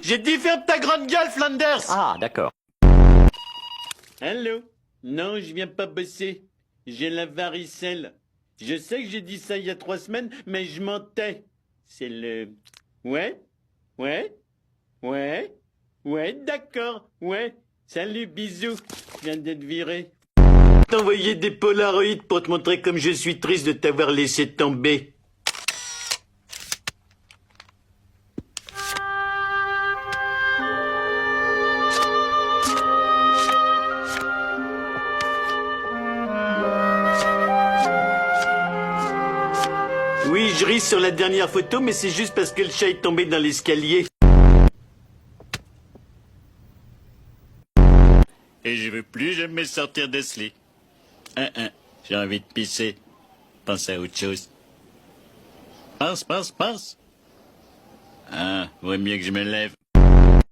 J'ai dit ferme ta grande gueule, Flanders! Ah, d'accord. Allô? Non, je viens pas bosser. J'ai la varicelle. Je sais que j'ai dit ça il y a 3 semaines, mais je mentais. C'est le... Ouais? Ouais? Ouais? Ouais, d'accord, ouais. Salut, bisous. Je viens d'être viré. T'envoyer des polaroïdes pour te montrer comme je suis triste de t'avoir laissé tomber. Oui, je ris sur la dernière photo, mais c'est juste parce que le chat est tombé dans l'escalier. Et je veux plus jamais sortir de ce lit. J'ai envie de pisser. Pense à autre chose. Pense. Ah, vaut mieux que je me lève.